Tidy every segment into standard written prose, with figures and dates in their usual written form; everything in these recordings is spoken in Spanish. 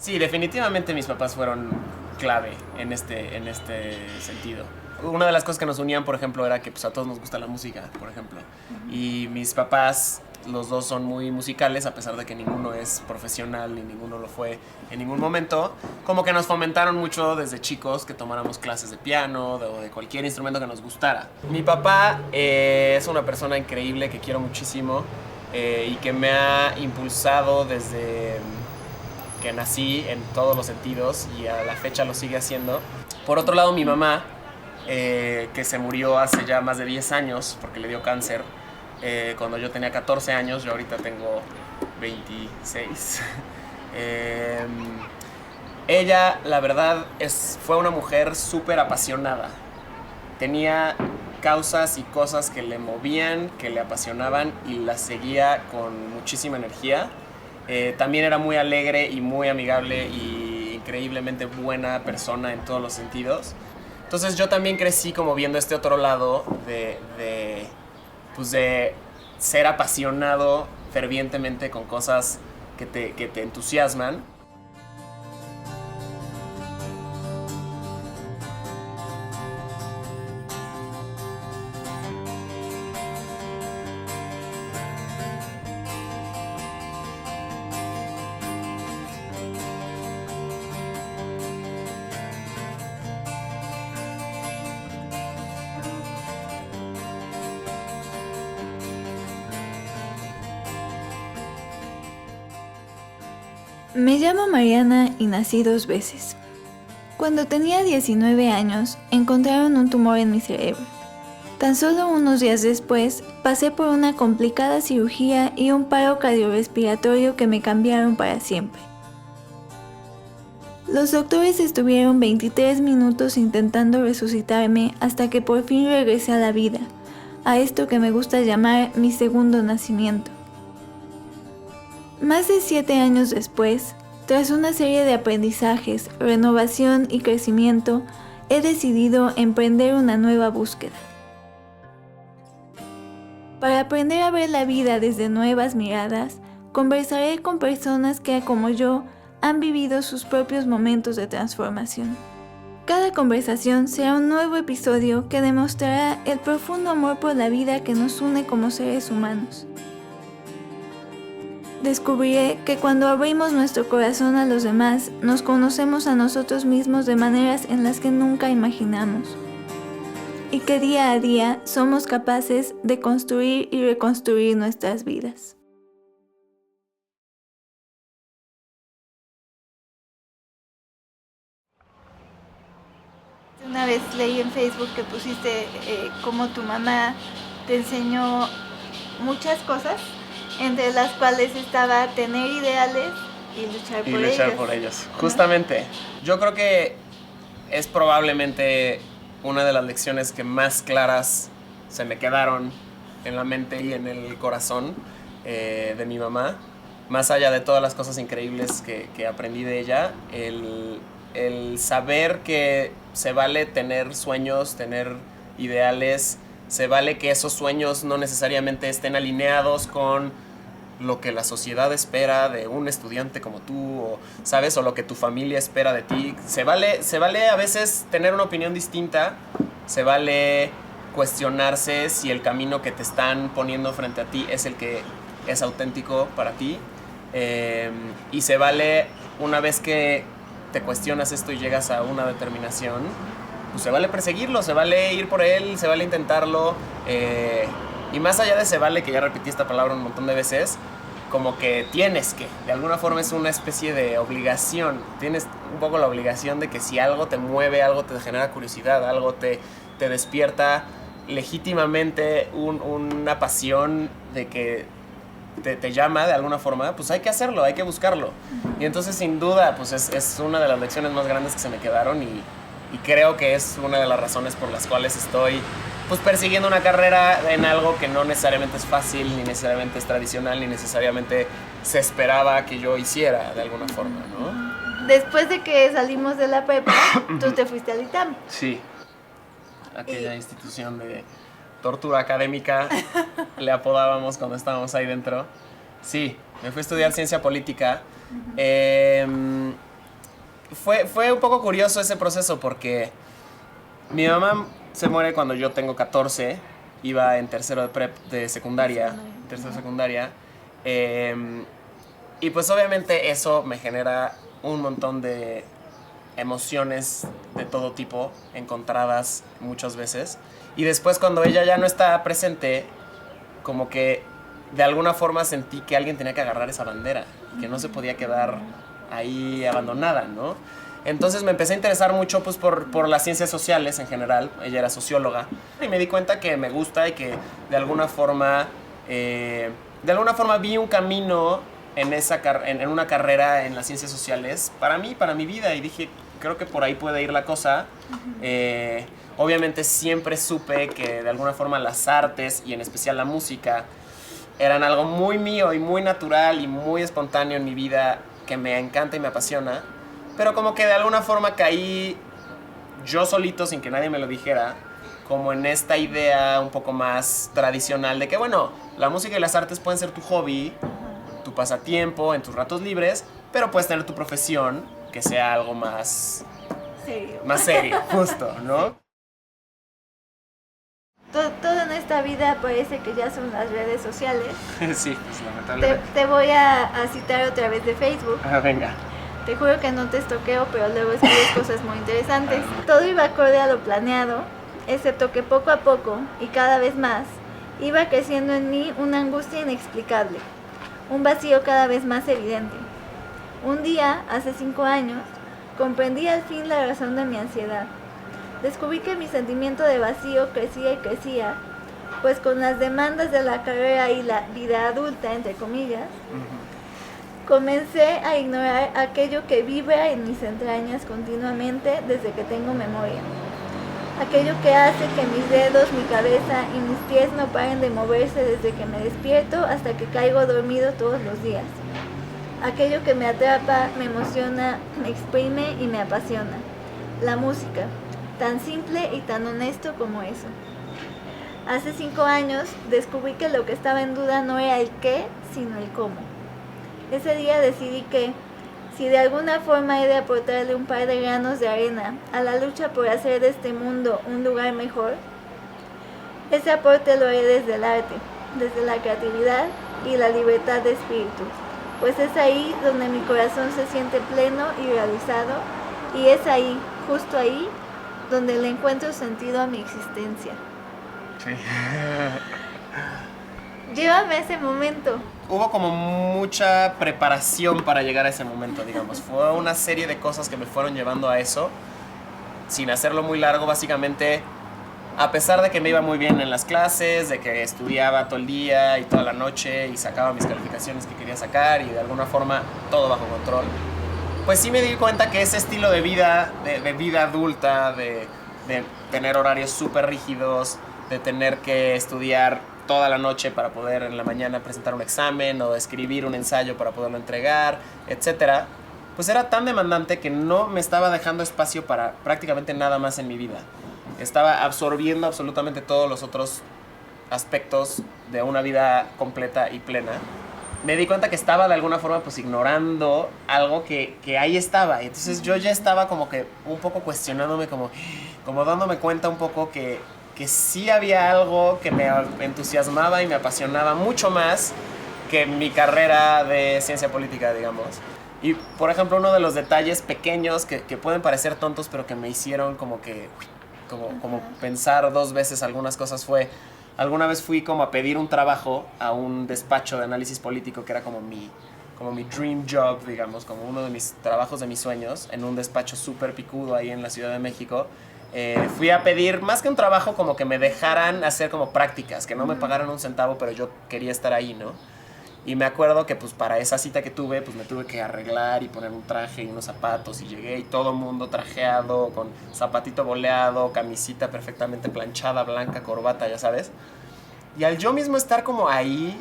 Sí, definitivamente mis papás fueron clave en este sentido. Una de las cosas que nos unían, por ejemplo, era que pues, a todos nos gusta la música, por ejemplo. Y mis papás, los dos son muy musicales, a pesar de que ninguno es profesional ni ninguno lo fue en ningún momento. Como que nos fomentaron mucho desde chicos que tomáramos clases de piano o de cualquier instrumento que nos gustara. Mi papá es una persona increíble que quiero muchísimo y que me ha impulsado desde que nací en todos los sentidos y a la fecha lo sigue haciendo. Por otro lado, mi mamá, que se murió hace ya más de 10 años porque le dio cáncer, cuando yo tenía 14 años, yo ahorita tengo 26. Ella, la verdad, fue una mujer súper apasionada. Tenía causas y cosas que le movían, que le apasionaban y las seguía con muchísima energía. También era muy alegre y muy amigable y increíblemente buena persona en todos los sentidos. Entonces yo también crecí como viendo este otro lado pues de ser apasionado fervientemente con cosas que te entusiasman. Me llamo Mariana y nací 2 veces. Cuando tenía 19 años, encontraron un tumor en mi cerebro. Tan solo unos días después, pasé por una complicada cirugía y un paro cardiorrespiratorio que me cambiaron para siempre. Los doctores estuvieron 23 minutos intentando resucitarme hasta que por fin regresé a la vida, a esto que me gusta llamar mi segundo nacimiento. Más de 7 años después, tras una serie de aprendizajes, renovación y crecimiento, he decidido emprender una nueva búsqueda. Para aprender a ver la vida desde nuevas miradas, conversaré con personas que, como yo, han vivido sus propios momentos de transformación. Cada conversación será un nuevo episodio que demostrará el profundo amor por la vida que nos une como seres humanos. Descubriré que cuando abrimos nuestro corazón a los demás, nos conocemos a nosotros mismos de maneras en las que nunca imaginamos. Y que día a día somos capaces de construir y reconstruir nuestras vidas. Una vez leí en Facebook que pusiste cómo tu mamá te enseñó muchas cosas, entre las cuales estaba tener ideales y luchar por ellos. ¿No? Justamente, yo creo que es probablemente una de las lecciones que más claras se me quedaron en la mente y en el corazón de mi mamá. Más allá de todas las cosas increíbles que aprendí de ella, el saber que se vale tener sueños, tener ideales, se vale que esos sueños no necesariamente estén alineados con lo que la sociedad espera de un estudiante como tú, o, ¿sabes? O lo que tu familia espera de ti. Se vale a veces tener una opinión distinta, se vale cuestionarse si el camino que te están poniendo frente a ti es el que es auténtico para ti. Y se vale, una vez que te cuestionas esto y llegas a una determinación, pues se vale perseguirlo, se vale ir por él, se vale intentarlo. Y más allá de se vale, que ya repetí esta palabra un montón de veces, como que tienes que, de alguna forma es una especie de obligación. Tienes un poco la obligación de que si algo te mueve, algo te genera curiosidad, algo te despierta legítimamente una pasión de que te llama de alguna forma, pues hay que hacerlo, hay que buscarlo. Y entonces sin duda, pues es una de las lecciones más grandes que se me quedaron y creo que es una de las razones por las cuales estoy pues persiguiendo una carrera en algo que no necesariamente es fácil, ni necesariamente es tradicional, ni necesariamente se esperaba que yo hiciera de alguna forma, ¿no? Después de que salimos de la prepa, tú te fuiste al ITAM. Sí, aquella institución de tortura académica, le apodábamos cuando estábamos ahí dentro. Sí, me fui a estudiar ciencia política. fue un poco curioso ese proceso porque mi mamá se muere cuando yo tengo 14, iba en tercero de secundaria, tercero de secundaria, y pues obviamente eso me genera un montón de emociones de todo tipo, encontradas muchas veces, y después cuando ella ya no está presente, como que de alguna forma sentí que alguien tenía que agarrar esa bandera, que no se podía quedar ahí abandonada, ¿no? Entonces me empecé a interesar mucho pues, por las ciencias sociales en general. Ella era socióloga. Y me di cuenta que me gusta y que de alguna forma vi un camino en una carrera en las ciencias sociales para mí, para mi vida. Y dije, creo que por ahí puede ir la cosa. Obviamente siempre supe que de alguna forma las artes y en especial la música eran algo muy mío y muy natural y muy espontáneo en mi vida, que me encanta y me apasiona. Pero como que de alguna forma caí yo solito, sin que nadie me lo dijera, como en esta idea un poco más tradicional de que, bueno, la música y las artes pueden ser tu hobby, tu pasatiempo, en tus ratos libres, pero puedes tener tu profesión que sea algo más serio. Más serio, justo, ¿no? Todo en esta vida parece que ya son las redes sociales. Sí, pues lamentablemente. Te voy a citar otra vez de Facebook. Venga. Te juro que no te estoqueo, pero luego escribes cosas muy interesantes. Todo iba acorde a lo planeado, excepto que poco a poco, y cada vez más, iba creciendo en mí una angustia inexplicable, un vacío cada vez más evidente. Un día, hace 5 años, comprendí al fin la razón de mi ansiedad. Descubrí que mi sentimiento de vacío crecía y crecía, pues con las demandas de la carrera y la vida adulta, entre comillas, comencé a ignorar aquello que vibra en mis entrañas continuamente desde que tengo memoria. Aquello que hace que mis dedos, mi cabeza y mis pies no paren de moverse desde que me despierto hasta que caigo dormido todos los días. Aquello que me atrapa, me emociona, me exprime y me apasiona. La música, tan simple y tan honesto como eso. Hace 5 años descubrí que lo que estaba en duda no era el qué, sino el cómo. Ese día decidí que, si de alguna forma he de aportarle un par de granos de arena a la lucha por hacer de este mundo un lugar mejor, ese aporte lo haré desde el arte, desde la creatividad y la libertad de espíritu, pues es ahí donde mi corazón se siente pleno y realizado, y es ahí, justo ahí, donde le encuentro sentido a mi existencia. Sí. Llévame a ese momento. Hubo como mucha preparación para llegar a ese momento, digamos. Fue una serie de cosas que me fueron llevando a eso, sin hacerlo muy largo. Básicamente, a pesar de que me iba muy bien en las clases, de que estudiaba todo el día y toda la noche y sacaba mis calificaciones que quería sacar y de alguna forma todo bajo control, pues sí me di cuenta que ese estilo de vida, de vida adulta, de tener horarios súper rígidos, de tener que estudiar toda la noche para poder en la mañana presentar un examen o escribir un ensayo para poderlo entregar, etcétera, pues era tan demandante que no me estaba dejando espacio para prácticamente nada más en mi vida. Estaba absorbiendo absolutamente todos los otros aspectos de una vida completa y plena. Me di cuenta que estaba de alguna forma pues ignorando algo que ahí estaba. Y entonces yo ya estaba como que un poco cuestionándome, como dándome cuenta un poco que sí había algo que me entusiasmaba y me apasionaba mucho más que mi carrera de ciencia política, digamos. Y, por ejemplo, uno de los detalles pequeños que pueden parecer tontos, pero que me hicieron como pensar 2 veces algunas cosas fue, alguna vez fui como a pedir un trabajo a un despacho de análisis político que era como mi dream job, digamos, como uno de mis trabajos de mis sueños, en un despacho súper picudo ahí en la Ciudad de México. Fui a pedir más que un trabajo, como que me dejaran hacer como prácticas, que no me pagaran un centavo, pero yo quería estar ahí, ¿no? Y me acuerdo que pues para esa cita que tuve, pues me tuve que arreglar y poner un traje y unos zapatos, y llegué y todo el mundo trajeado, con zapatito boleado, camisita perfectamente planchada, blanca, corbata, ya sabes. Y al yo mismo estar como ahí,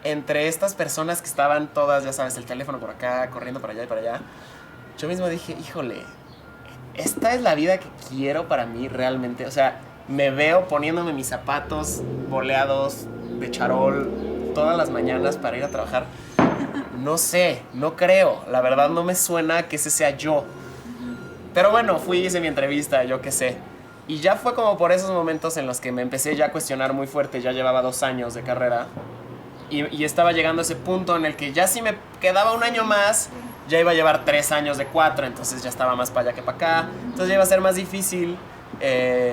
entre estas personas que estaban todas, ya sabes, el teléfono por acá, corriendo para allá y para allá, yo mismo dije, híjole, esta es la vida que quiero para mí realmente. O sea, me veo poniéndome mis zapatos boleados de charol todas las mañanas para ir a trabajar. No sé, no creo. La verdad no me suena que ese sea yo. Pero bueno, fui, hice mi entrevista, yo qué sé. Y ya fue como por esos momentos en los que me empecé ya a cuestionar muy fuerte. Ya llevaba 2 años de carrera. Y estaba llegando a ese punto en el que ya si me quedaba un año más, ya iba a llevar 3 años de 4. Entonces ya estaba más para allá que para acá. Entonces ya iba a ser más difícil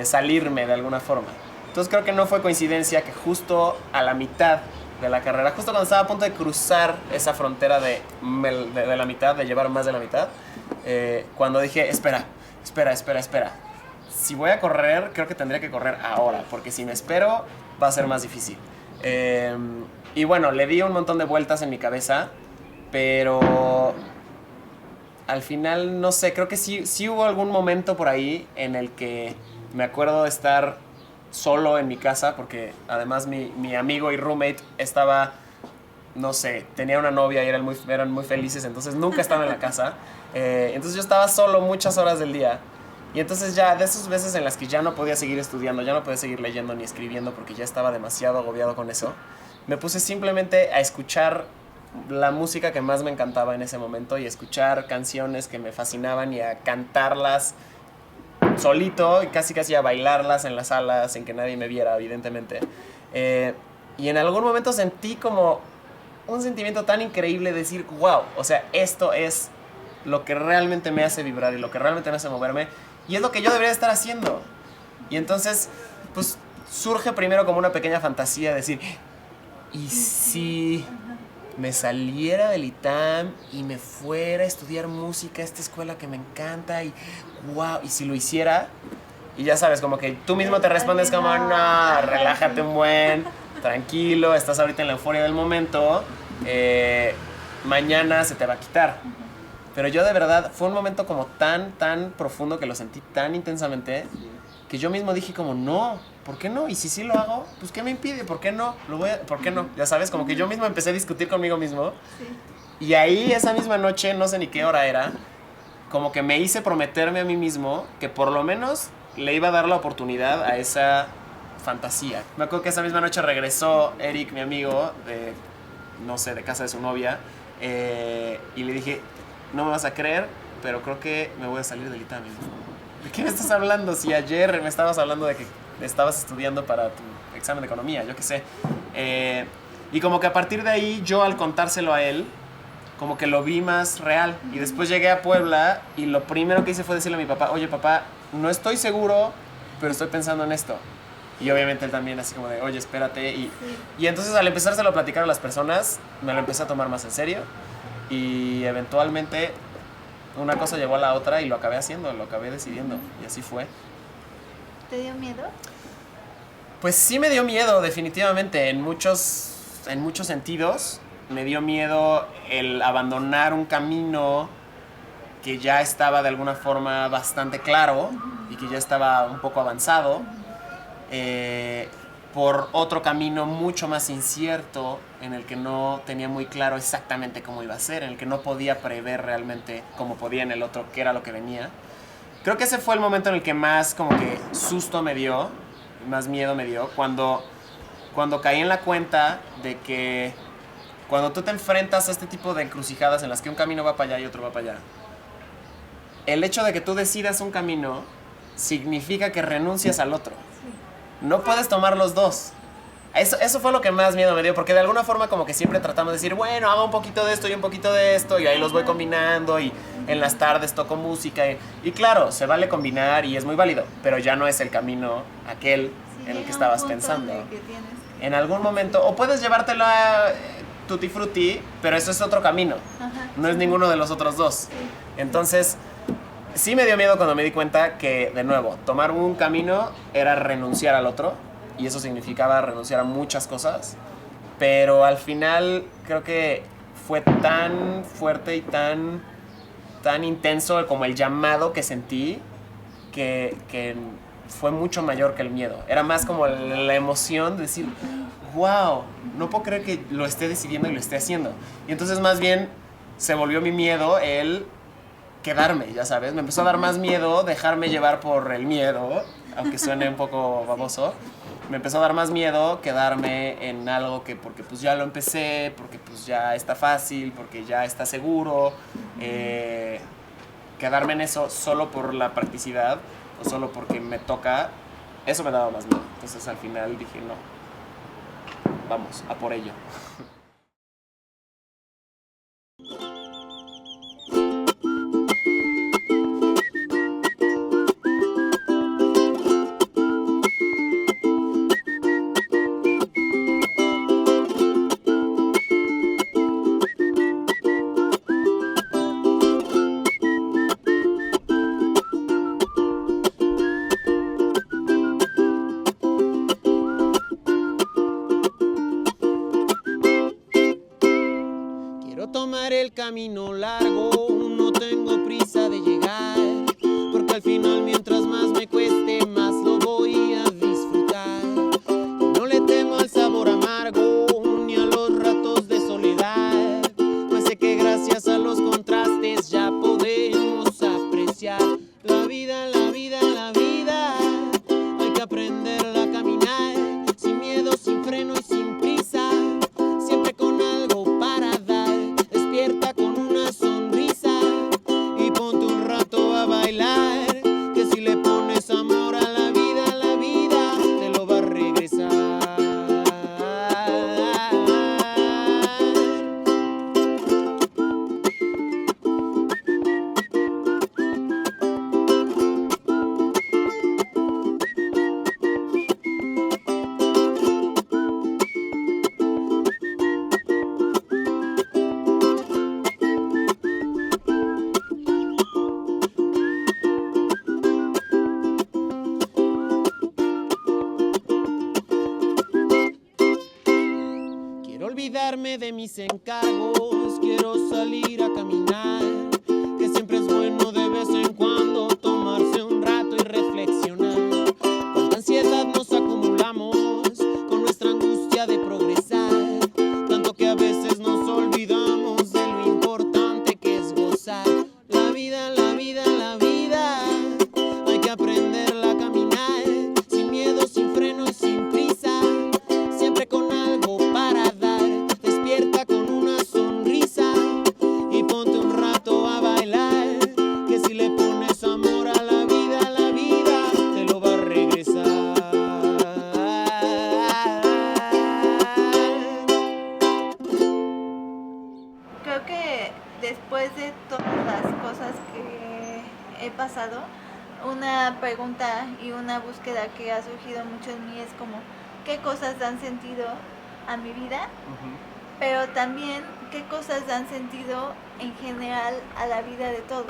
salirme de alguna forma. Entonces creo que no fue coincidencia que justo a la mitad de la carrera, justo cuando estaba a punto de cruzar esa frontera de la mitad, de llevar más de la mitad, cuando dije, espera. Si voy a correr, creo que tendría que correr ahora, porque si me espero va a ser más difícil. Y bueno, le di un montón de vueltas en mi cabeza, pero al final, no sé, creo que sí hubo algún momento por ahí en el que me acuerdo de estar solo en mi casa, porque además mi amigo y roommate estaba, no sé, tenía una novia y eran muy felices, entonces nunca estaba en la casa. Entonces yo estaba solo muchas horas del día. Y entonces ya de esas veces en las que ya no podía seguir estudiando, ya no podía seguir leyendo ni escribiendo porque ya estaba demasiado agobiado con eso, me puse simplemente a escuchar la música que más me encantaba en ese momento y a escuchar canciones que me fascinaban y a cantarlas solito y casi a bailarlas en la sala sin que nadie me viera, evidentemente. Y en algún momento sentí como un sentimiento tan increíble de decir, wow, o sea, esto es lo que realmente me hace vibrar y lo que realmente me hace moverme y es lo que yo debería estar haciendo. Y entonces, pues surge primero como una pequeña fantasía de decir, ¿y si me saliera del ITAM y me fuera a estudiar música a esta escuela que me encanta y wow, y si lo hiciera? Y ya sabes, como que tú mismo te respondes como, no, relájate un buen, tranquilo, estás ahorita en la euforia del momento, mañana se te va a quitar. Pero yo de verdad, fue un momento como tan profundo que lo sentí tan intensamente que yo mismo dije como, no, ¿por qué no? Y si sí lo hago, pues ¿qué me impide? ¿Por qué no? ¿Por qué no? Ya sabes, como que yo mismo empecé a discutir conmigo mismo. Sí. Y ahí esa misma noche, no sé ni qué hora era, como que me hice prometerme a mí mismo que por lo menos le iba a dar la oportunidad a esa fantasía. Me acuerdo que esa misma noche regresó Eric, mi amigo, de casa de su novia, y le dije, no me vas a creer, pero creo que me voy a salir del ITAM. ¿De qué me estás hablando? Si ayer me estabas hablando de que estabas estudiando para tu examen de economía, yo qué sé. Y como que a partir de ahí, yo al contárselo a él, como que lo vi más real. Y después llegué a Puebla y lo primero que hice fue decirle a mi papá, oye papá, no estoy seguro, pero estoy pensando en esto. Y obviamente él también así como de, oye, espérate. Y entonces al empezárselo a platicar a las personas, me lo empecé a tomar más en serio. Y eventualmente una cosa llevó a la otra y lo acabé haciendo, lo acabé decidiendo. Y así fue. ¿Te dio miedo? Pues sí me dio miedo, definitivamente. En muchos sentidos. Me dio miedo el abandonar un camino que ya estaba de alguna forma bastante claro y que ya estaba un poco avanzado, por otro camino mucho más incierto en el que no tenía muy claro exactamente cómo iba a ser, en el que no podía prever realmente como podía en el otro qué era lo que venía. Creo que ese fue el momento en el que más como que susto me dio, más miedo me dio, cuando caí en la cuenta de que cuando tú te enfrentas a este tipo de encrucijadas en las que un camino va para allá y otro va para allá, el hecho de que tú decidas un camino significa que renuncias al otro. No puedes tomar los dos. Eso fue lo que más miedo me dio, porque de alguna forma como que siempre tratamos de decir, bueno, hago un poquito de esto y un poquito de esto, y ahí los voy combinando, y en las tardes toco música, y claro, se vale combinar y es muy válido, pero ya no es el camino aquel en el que estabas pensando. En algún momento, o puedes llevártela tutti frutti, pero eso es otro camino. No es ninguno de los otros dos. Sí. Entonces, sí me dio miedo cuando me di cuenta que, de nuevo, tomar un camino era renunciar al otro, y eso significaba renunciar a muchas cosas, pero al final creo que fue tan fuerte y tan intenso como el llamado que sentí que fue mucho mayor que el miedo. Era más como la emoción de decir, wow, no puedo creer que lo esté decidiendo y lo esté haciendo. Y entonces más bien se volvió mi miedo el quedarme, ya sabes. Me empezó a dar más miedo dejarme llevar por el miedo, aunque suene un poco baboso. Me empezó a dar más miedo quedarme en algo que porque pues ya lo empecé, porque pues ya está fácil, porque ya está seguro. quedarme en eso solo por la practicidad o solo porque me toca, eso me daba más miedo. Entonces al final dije, no, vamos, a por ello. Tomar el camino largo, no tengo prisa de llegar, porque al final mientras más me cueste, más lo voy a disfrutar. No le temo al sabor amargo, ni a los ratos de soledad, pues sé que gracias a los contrastes ya podemos apreciar la vida, la vida, la vida. Hay que aprenderla a caminar, sin miedo, sin freno y sin prisa, siempre con algo para dar. Despierta con una sonrisa y ponte un rato a bailar, que si le pones amor a la vida te lo va a regresar. Olvidarme de mis encargos, quiero salir a caminar, que siempre es bueno de vez en cuando tomarse un rato y reflexionar. Cuánta ansiedad nos acumulamos con nuestra angustia de progresar, tanto que a veces nos olvidamos de lo importante que es gozar. La vida, la vida, la vida, hay que aprenderla a caminar, sin miedo, sin freno y sin prisa, siempre con algo para dar. Despierta con una sonrisa y ponte un rato a bailar, que si le pones amor a la vida te lo va a regresar. Creo que después de todas las cosas que he pasado, una pregunta y una búsqueda que ha surgido mucho en mí es como, ¿qué cosas dan sentido a mi vida? Pero también qué cosas dan sentido en general a la vida de todos.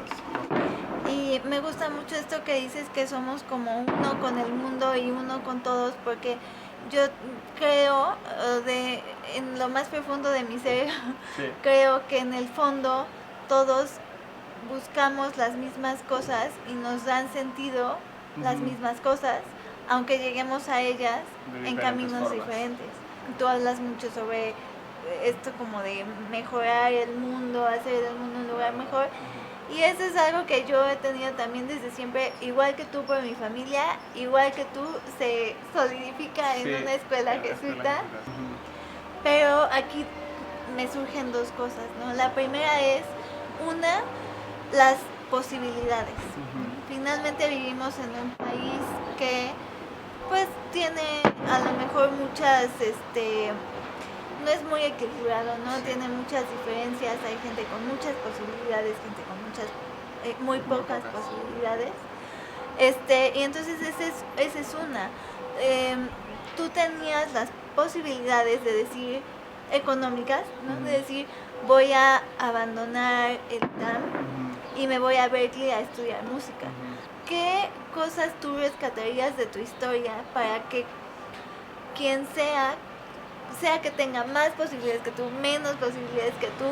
Y me gusta mucho esto que dices, que somos como uno con el mundo y uno con todos, porque yo creo, en lo más profundo de mi ser, sí, creo que en el fondo todos buscamos las mismas cosas y nos dan sentido las mismas cosas, aunque lleguemos a ellas en caminos diferentes. Tú hablas mucho sobre esto como de mejorar el mundo, hacer del mundo un lugar mejor, y eso es algo que yo he tenido también desde siempre, igual que tú por mi familia, igual que tú se solidifica en una escuela jesuita. Pero aquí me surgen dos cosas, ¿no? La primera es, las posibilidades. Finalmente vivimos en un país que pues tiene a lo mejor muchas, no es muy equilibrado, ¿no? Tiene muchas diferencias, hay gente con muchas posibilidades, gente con muchas, muy pocas posibilidades. Y entonces esa es una. Tú tenías las posibilidades de decir, económicas, ¿no? De decir, voy a abandonar el TAM y me voy a Berkeley a estudiar música. ¿Qué cosas tú rescatarías de tu historia para que quien sea que tenga más posibilidades que tú, menos posibilidades que tú,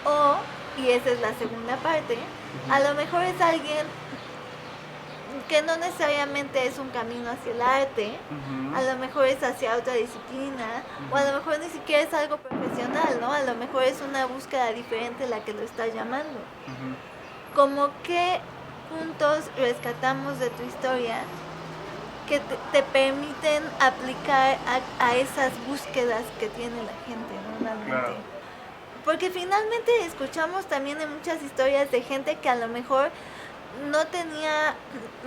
o, y esa es la segunda parte, a lo mejor es alguien que no necesariamente es un camino hacia el arte, a lo mejor es hacia otra disciplina, o a lo mejor ni siquiera es algo profesional, ¿no? A lo mejor es una búsqueda diferente la que lo está llamando. Como qué puntos rescatamos de tu historia que te permiten aplicar a esas búsquedas que tiene la gente normalmente. Porque finalmente escuchamos también en muchas historias de gente que a lo mejor no tenía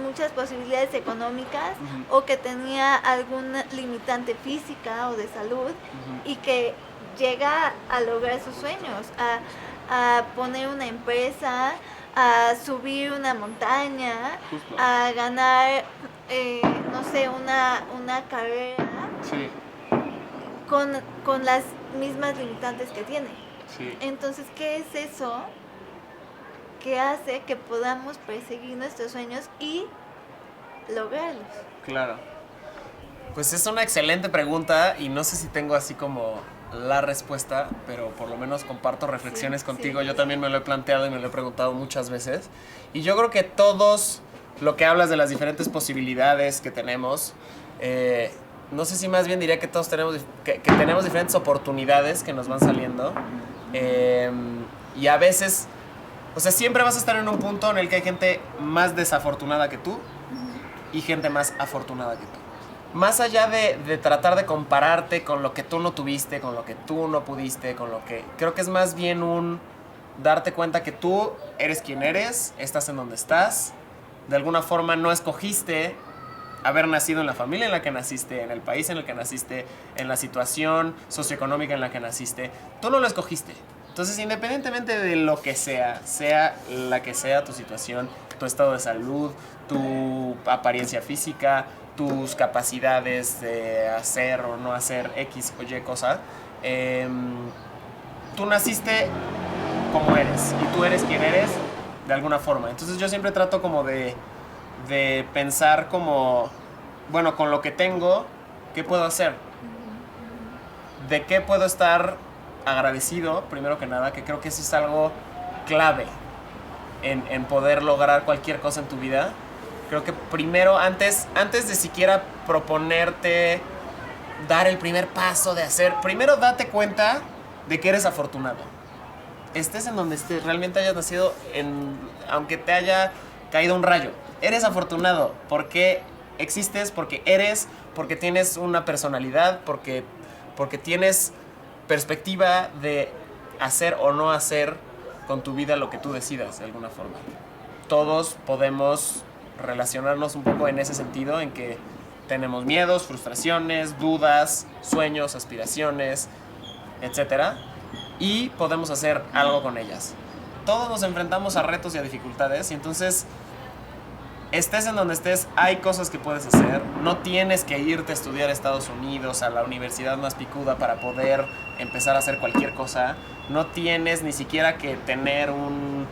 muchas posibilidades económicas o que tenía alguna limitante física o de salud y que llega a lograr sus sueños, a poner una empresa, a subir una montaña, a ganar, no sé, una carrera Sí, con las mismas limitantes que tiene. sí. Entonces, ¿qué es eso que hace que podamos perseguir nuestros sueños y lograrlos? Claro. Pues es una excelente pregunta y no sé si tengo así como la respuesta, pero por lo menos comparto reflexiones contigo. Yo también me lo he planteado y me lo he preguntado muchas veces. Y yo creo que todos, lo que hablas de las diferentes posibilidades que tenemos, no sé si más bien diría que todos tenemos, que tenemos diferentes oportunidades que nos van saliendo. Y a veces, o sea, siempre vas a estar en un punto en el que hay gente más desafortunada que tú y gente más afortunada que tú. Más allá de tratar de compararte con lo que tú no tuviste, con lo que tú no pudiste, con lo que... Creo que es más bien un darte cuenta que tú eres quien eres, estás en donde estás. De alguna forma no escogiste haber nacido en la familia en la que naciste, en el país en el que naciste, en la situación socioeconómica en la que naciste. Tú no lo escogiste. Entonces, independientemente de lo que sea la que sea tu situación, tu estado de salud, tu apariencia física, tus capacidades de hacer o no hacer X o Y cosa, tú naciste como eres y tú eres quien eres de alguna forma. Entonces yo siempre trato como de pensar como, bueno, con lo que tengo, ¿qué puedo hacer? ¿De qué puedo estar agradecido, primero que nada? Que creo que eso es algo clave en poder lograr cualquier cosa en tu vida. Creo que primero, antes de siquiera proponerte dar el primer paso de hacer, primero date cuenta de que eres afortunado. Estés en donde estés, realmente hayas nacido, aunque te haya caído un rayo. Eres afortunado porque existes, porque eres, porque tienes una personalidad, porque tienes perspectiva de hacer o no hacer con tu vida lo que tú decidas de alguna forma. Todos podemos relacionarnos un poco en ese sentido, en que tenemos miedos, frustraciones, dudas, sueños, aspiraciones, etc. Y podemos hacer algo con ellas. Todos nos enfrentamos a retos y a dificultades y entonces, estés en donde estés, hay cosas que puedes hacer. No tienes que irte a estudiar a Estados Unidos, a la universidad más picuda para poder empezar a hacer cualquier cosa. No tienes ni siquiera que tener un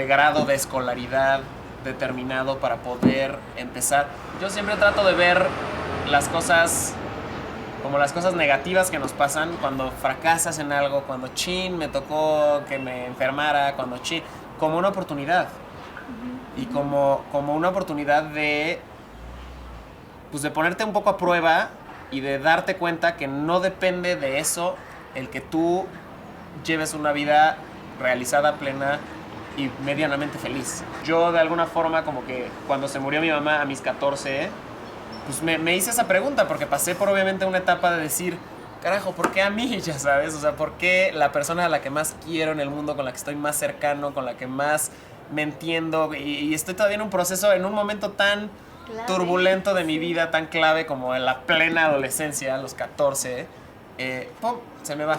grado de escolaridad determinado para poder empezar. Yo siempre trato de ver las cosas como las cosas negativas que nos pasan cuando fracasas en algo, cuando me tocó que me enfermara, como una oportunidad. Y como una oportunidad de ponerte un poco a prueba y de darte cuenta que no depende de eso el que tú lleves una vida realizada, plena y medianamente feliz. Yo de alguna forma, como que cuando se murió mi mamá a mis 14, pues me hice esa pregunta, porque pasé por obviamente una etapa de decir, carajo, ¿por qué a mí? Ya sabes, o sea, ¿por qué la persona a la que más quiero en el mundo, con la que estoy más cercano, con la que más me entiendo, y estoy todavía en un proceso, en un momento tan turbulento de mi vida, tan clave como en la plena adolescencia, a los 14, ¡pum!, se me va.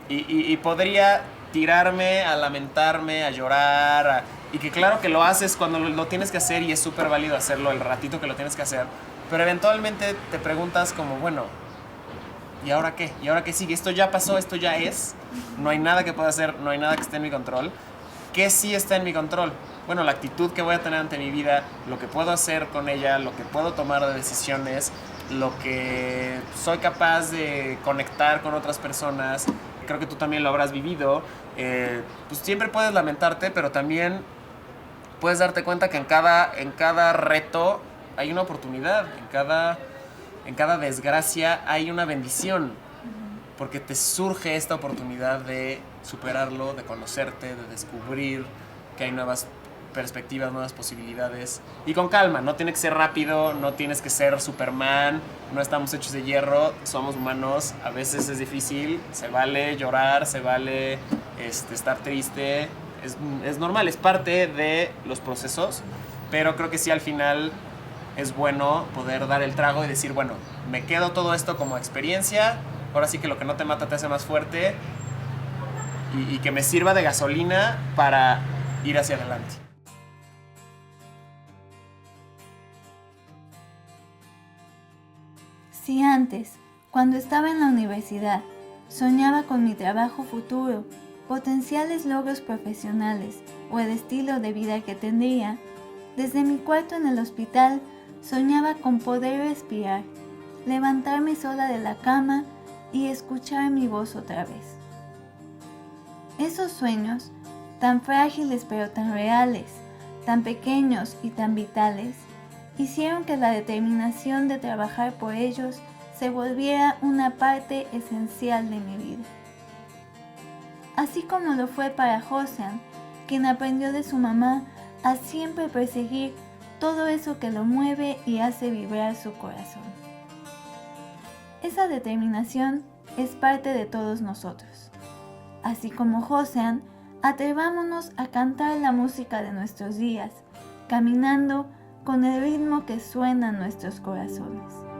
Y podría tirarme, a lamentarme, a llorar, y que claro que lo haces cuando lo tienes que hacer y es súper válido hacerlo el ratito que lo tienes que hacer, pero eventualmente te preguntas como, bueno, ¿y ahora qué? ¿Y ahora qué sigue? Esto ya pasó, esto ya es, no hay nada que pueda hacer, no hay nada que esté en mi control. ¿Qué sí está en mi control? Bueno, la actitud que voy a tener ante mi vida, lo que puedo hacer con ella, lo que puedo tomar de decisiones, lo que soy capaz de conectar con otras personas. Creo que tú también lo habrás vivido. Pues siempre puedes lamentarte, pero también puedes darte cuenta que en cada reto hay una oportunidad, en cada desgracia hay una bendición, porque te surge esta oportunidad de superarlo, de conocerte, de descubrir que hay nuevas perspectivas, nuevas posibilidades. Y con calma, no tiene que ser rápido, no tienes que ser Superman, no estamos hechos de hierro, somos humanos, a veces es difícil, se vale llorar, se vale estar triste, es normal, es parte de los procesos, pero creo que sí al final es bueno poder dar el trago y decir, bueno, me quedo todo esto como experiencia, ahora sí que lo que no te mata te hace más fuerte y que me sirva de gasolina para ir hacia adelante. Si antes, cuando estaba en la universidad, soñaba con mi trabajo futuro, potenciales logros profesionales o el estilo de vida que tendría, desde mi cuarto en el hospital soñaba con poder respirar, levantarme sola de la cama y escuchar mi voz otra vez. Esos sueños, tan frágiles pero tan reales, tan pequeños y tan vitales, hicieron que la determinación de trabajar por ellos se volviera una parte esencial de mi vida. Así como lo fue para Josean, quien aprendió de su mamá a siempre perseguir todo eso que lo mueve y hace vibrar su corazón. Esa determinación es parte de todos nosotros. Así como Josean, atrevámonos a cantar la música de nuestros días, caminando con el ritmo que suena en nuestros corazones.